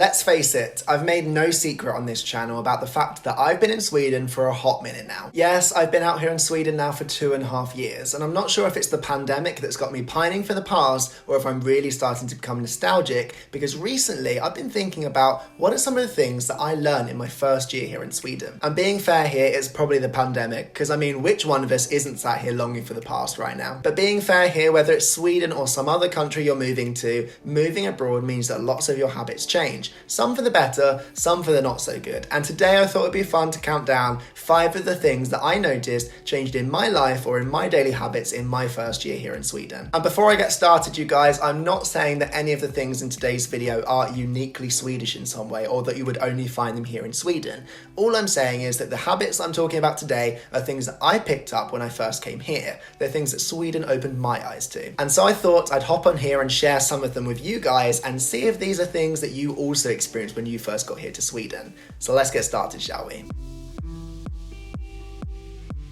Let's face it, I've made no secret on this channel about the fact that I've been in Sweden for a hot minute now. Yes, I've been out here in Sweden now for 2.5 years, and I'm not sure if it's the pandemic that's got me pining for the past or if I'm really starting to become nostalgic, because recently I've been thinking about what are some of the things that I learned in my first year here in Sweden. And being fair here, it's probably the pandemic, because I mean, which one of us isn't sat here longing for the past right now? But being fair here, whether it's Sweden or some other country you're moving to, moving abroad means that lots of your habits change. Some for the better, some for the not so good. And today I thought it'd be fun to count down 5 of the things that I noticed changed in my life or in my daily habits in my first year here in Sweden. And before I get started, you guys, I'm not saying that any of the things in today's video are uniquely Swedish in some way or that you would only find them here in Sweden. All I'm saying is that the habits I'm talking about today are things that I picked up when I first came here. They're things that Sweden opened my eyes to. And so I thought I'd hop on here and share some of them with you guys and see if these are things that you also experienced when you first got here to Sweden. So let's get started, shall we?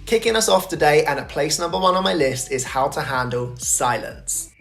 Kicking us off today, and at place number 1 on my list, is how to handle silence.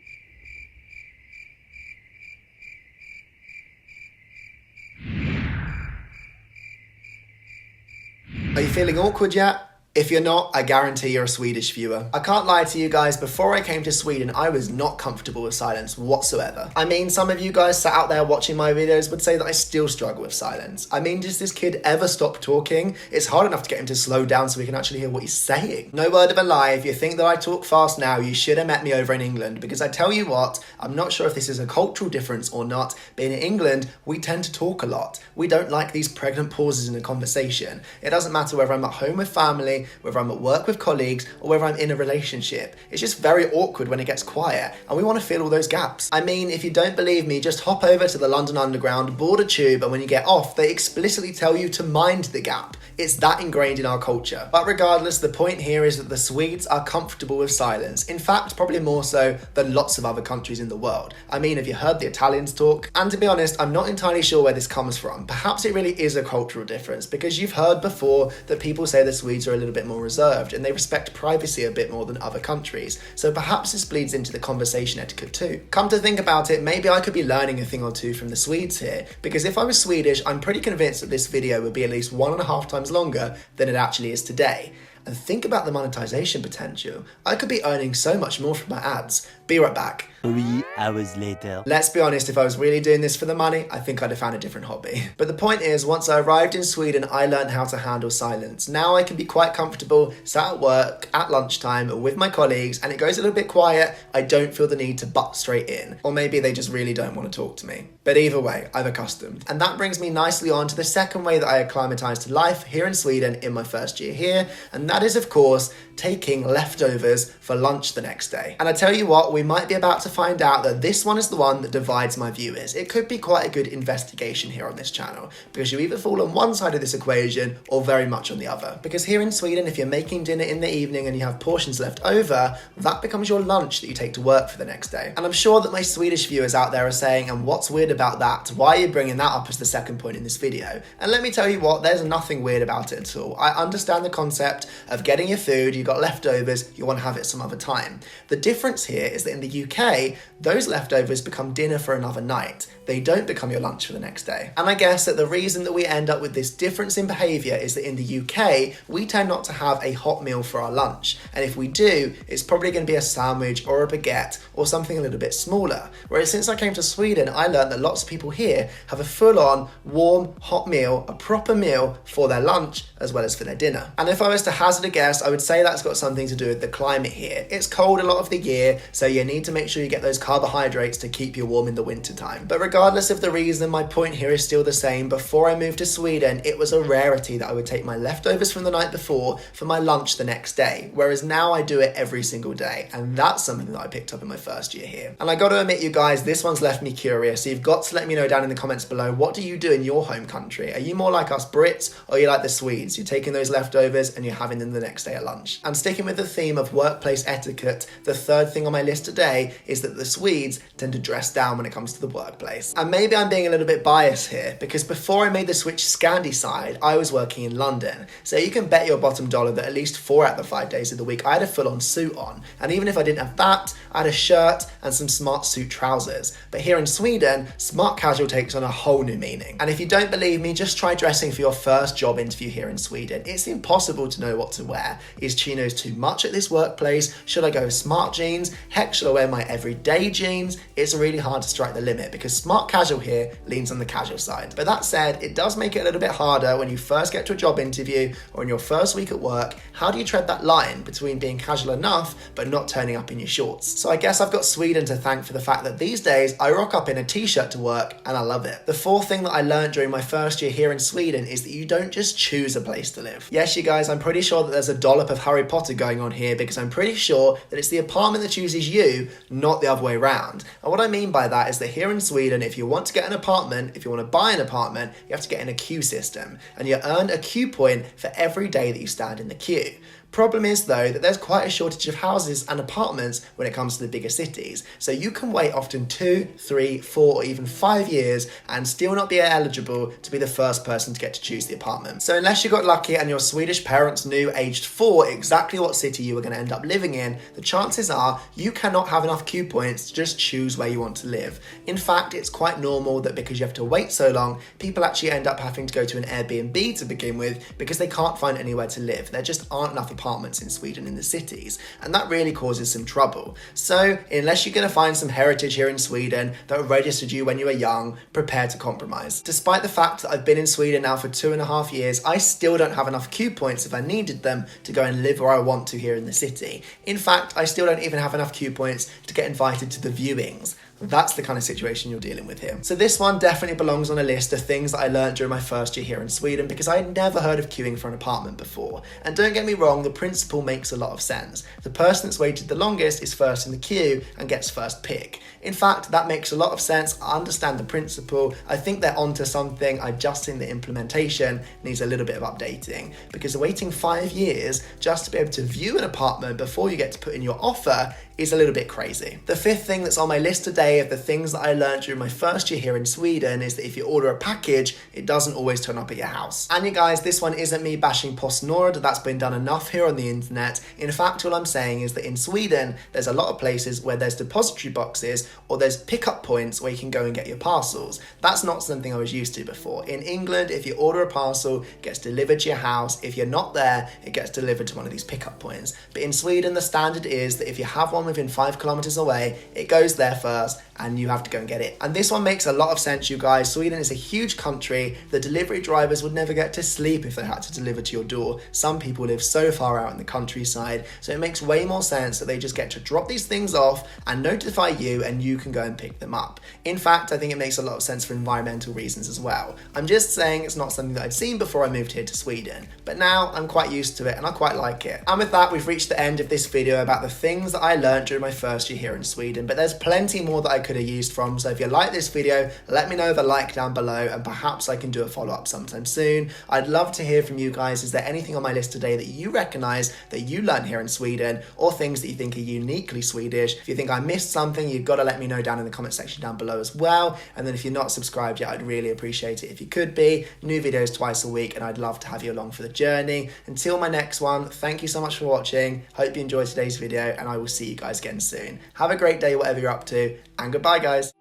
Are you feeling awkward yet? If you're not, I guarantee you're a Swedish viewer. I can't lie to you guys, before I came to Sweden, I was not comfortable with silence whatsoever. I mean, some of you guys sat out there watching my videos would say that I still struggle with silence. I mean, does this kid ever stop talking? It's hard enough to get him to slow down so we can actually hear what he's saying. No word of a lie, if you think that I talk fast now, you should have met me over in England, because I tell you what, I'm not sure if this is a cultural difference or not, but in England, we tend to talk a lot. We don't like these pregnant pauses in a conversation. It doesn't matter whether I'm at home with family, whether I'm at work with colleagues, or whether I'm in a relationship. It's just very awkward when it gets quiet, and we want to fill all those gaps. I mean, if you don't believe me, just hop over to the London Underground, board a tube, and when you get off, they explicitly tell you to mind the gap. It's that ingrained in our culture. But regardless, the point here is that the Swedes are comfortable with silence. In fact, probably more so than lots of other countries in the world. I mean, have you heard the Italians talk? And to be honest, I'm not entirely sure where this comes from. Perhaps it really is a cultural difference, because you've heard before that people say the Swedes are a little bit more reserved and they respect privacy a bit more than other countries. So perhaps this bleeds into the conversation etiquette too. Come to think about it, maybe I could be learning a thing or two from the Swedes here, because if I was Swedish, I'm pretty convinced that this video would be at least 1.5 times longer than it actually is today. And think about the monetization potential. I could be earning so much more from my ads. Be right back. 3 hours later. Let's be honest, if I was really doing this for the money, I think I'd have found a different hobby. But the point is, once I arrived in Sweden, I learned how to handle silence. Now I can be quite comfortable, sat at work, at lunchtime, with my colleagues, and it goes a little bit quiet, I don't feel the need to butt straight in. Or maybe they just really don't want to talk to me. But either way, I'm accustomed. And that brings me nicely on to the second way that I acclimatized to life here in Sweden in my first year here, and that is, of course, taking leftovers for lunch the next day. And I tell you what, we might be about to find out that this one is the one that divides my viewers. It could be quite a good investigation here on this channel, because you either fall on one side of this equation or very much on the other. Because here in Sweden, if you're making dinner in the evening and you have portions left over, that becomes your lunch that you take to work for the next day. And I'm sure that my Swedish viewers out there are saying, and what's weird about that? Why are you bringing that up as the second point in this video? And let me tell you what, there's nothing weird about it at all. I understand the concept of getting your food, you got leftovers, you want to have it some other time. The difference here is that in the UK, those leftovers become dinner for another night. They don't become your lunch for the next day. And I guess that the reason that we end up with this difference in behaviour is that in the UK, we tend not to have a hot meal for our lunch. And if we do, it's probably going to be a sandwich or a baguette or something a little bit smaller. Whereas since I came to Sweden, I learned that lots of people here have a full-on, warm, hot meal, a proper meal for their lunch as well as for their dinner. And if I was to hazard a guess, I would say that's got something to do with the climate here. It's cold a lot of the year, so you need to make sure you get those carbohydrates to keep you warm in the winter time. But regardless of the reason, my point here is still the same. Before I moved to Sweden, it was a rarity that I would take my leftovers from the night before for my lunch the next day, whereas now I do it every single day, and that's something that I picked up in my first year here. And I got to admit, you guys, this one's left me curious, so you've got to let me know down in the comments below, what do you do in your home country? Are you more like us Brits, or are you like the Swedes? You're taking those leftovers and you're having them the next day at lunch. And sticking with the theme of workplace etiquette, the third thing on my list today is is that the Swedes tend to dress down when it comes to the workplace. And maybe I'm being a little bit biased here, because before I made the switch Scandi side, I was working in London. So you can bet your bottom dollar that at least 4 out of the 5 days of the week I had a full-on suit on. And even if I didn't have that, I had a shirt and some smart suit trousers. But here in Sweden, smart casual takes on a whole new meaning. And if you don't believe me, just try dressing for your first job interview here in Sweden. It's impossible to know what to wear. Is chinos too much at this workplace? Should I go with smart jeans? Heck, should I wear my everyday jeans? It's really hard to strike the limit because smart casual here leans on the casual side. But that said, it does make it a little bit harder when you first get to a job interview or in your first week at work. How do you tread that line between being casual enough but not turning up in your shorts? So I guess I've got Sweden to thank for the fact that these days I rock up in a t-shirt to work and I love it. The fourth thing that I learned during my first year here in Sweden is that you don't just choose a place to live. Yes, you guys, I'm pretty sure that there's a dollop of Harry Potter going on here because I'm pretty sure that it's the apartment that chooses you, not the other way around. And what I mean by that is that here in Sweden, if you want to get an apartment, if you want to buy an apartment, you have to get in a queue system and you earn a queue point for every day that you stand in the queue. Problem is though that there's quite a shortage of houses and apartments when it comes to the bigger cities. So you can wait often 2, 3, 4 or even 5 years and still not be eligible to be the first person to get to choose the apartment. So unless you got lucky and your Swedish parents knew aged 4 exactly what city you were going to end up living in, the chances are you cannot have enough queue points to just choose where you want to live. In fact, it's quite normal that because you have to wait so long, people actually end up having to go to an Airbnb to begin with because they can't find anywhere to live. There just aren't enough apartments in Sweden in the cities, and that really causes some trouble. So unless you're going to find some heritage here in Sweden that registered you when you were young, prepare to compromise. Despite the fact that I've been in Sweden now for 2.5 years, I still don't have enough queue points if I needed them to go and live where I want to here in the city. In fact, I still don't even have enough queue points to get invited to the viewings. That's the kind of situation you're dealing with here. So this one definitely belongs on a list of things that I learned during my first year here in Sweden because I had never heard of queuing for an apartment before. And don't get me wrong, the principle makes a lot of sense. The person that's waited the longest is first in the queue and gets first pick. In fact, that makes a lot of sense. I understand the principle. I think they're onto something. I just think the implementation needs a little bit of updating because waiting 5 years just to be able to view an apartment before you get to put in your offer is a little bit crazy. The fifth thing that's on my list today of the things that I learned during my first year here in Sweden is that if you order a package, it doesn't always turn up at your house. And you guys, this one isn't me bashing PostNord. That's been done enough here on the internet. In fact, all I'm saying is that in Sweden, there's a lot of places where there's depository boxes or there's pickup points where you can go and get your parcels. That's not something I was used to before. In England, if you order a parcel, it gets delivered to your house. If you're not there, it gets delivered to one of these pickup points. But in Sweden, the standard is that if you have one within 5 kilometers away, it goes there first and you have to go and get it. And this one makes a lot of sense, you guys. Sweden is a huge country. The delivery drivers would never get to sleep if they had to deliver to your door. Some people live so far out in the countryside, so it makes way more sense that they just get to drop these things off and notify you and you can go and pick them up. In fact, I think it makes a lot of sense for environmental reasons as well. I'm just saying it's not something that I'd seen before I moved here to Sweden, but now I'm quite used to it and I quite like it. And with that, we've reached the end of this video about the things that I learned during my first year here in Sweden, but there's plenty more that I could have used from, so if you like this video, let me know with a like down below and perhaps I can do a follow-up sometime soon. I'd love to hear from you guys. Is there anything on my list today that you recognise that you learned here in Sweden, or things that you think are uniquely Swedish? If you think I missed something, you've got to let me know down in the comment section down below as well. And then if you're not subscribed yet, I'd really appreciate it if you could be. New videos twice a week and I'd love to have you along for the journey. Until my next one, thank you so much for watching. Hope you enjoyed today's video and I will see you guys again soon. Have a great day whatever you're up to, and goodbye guys.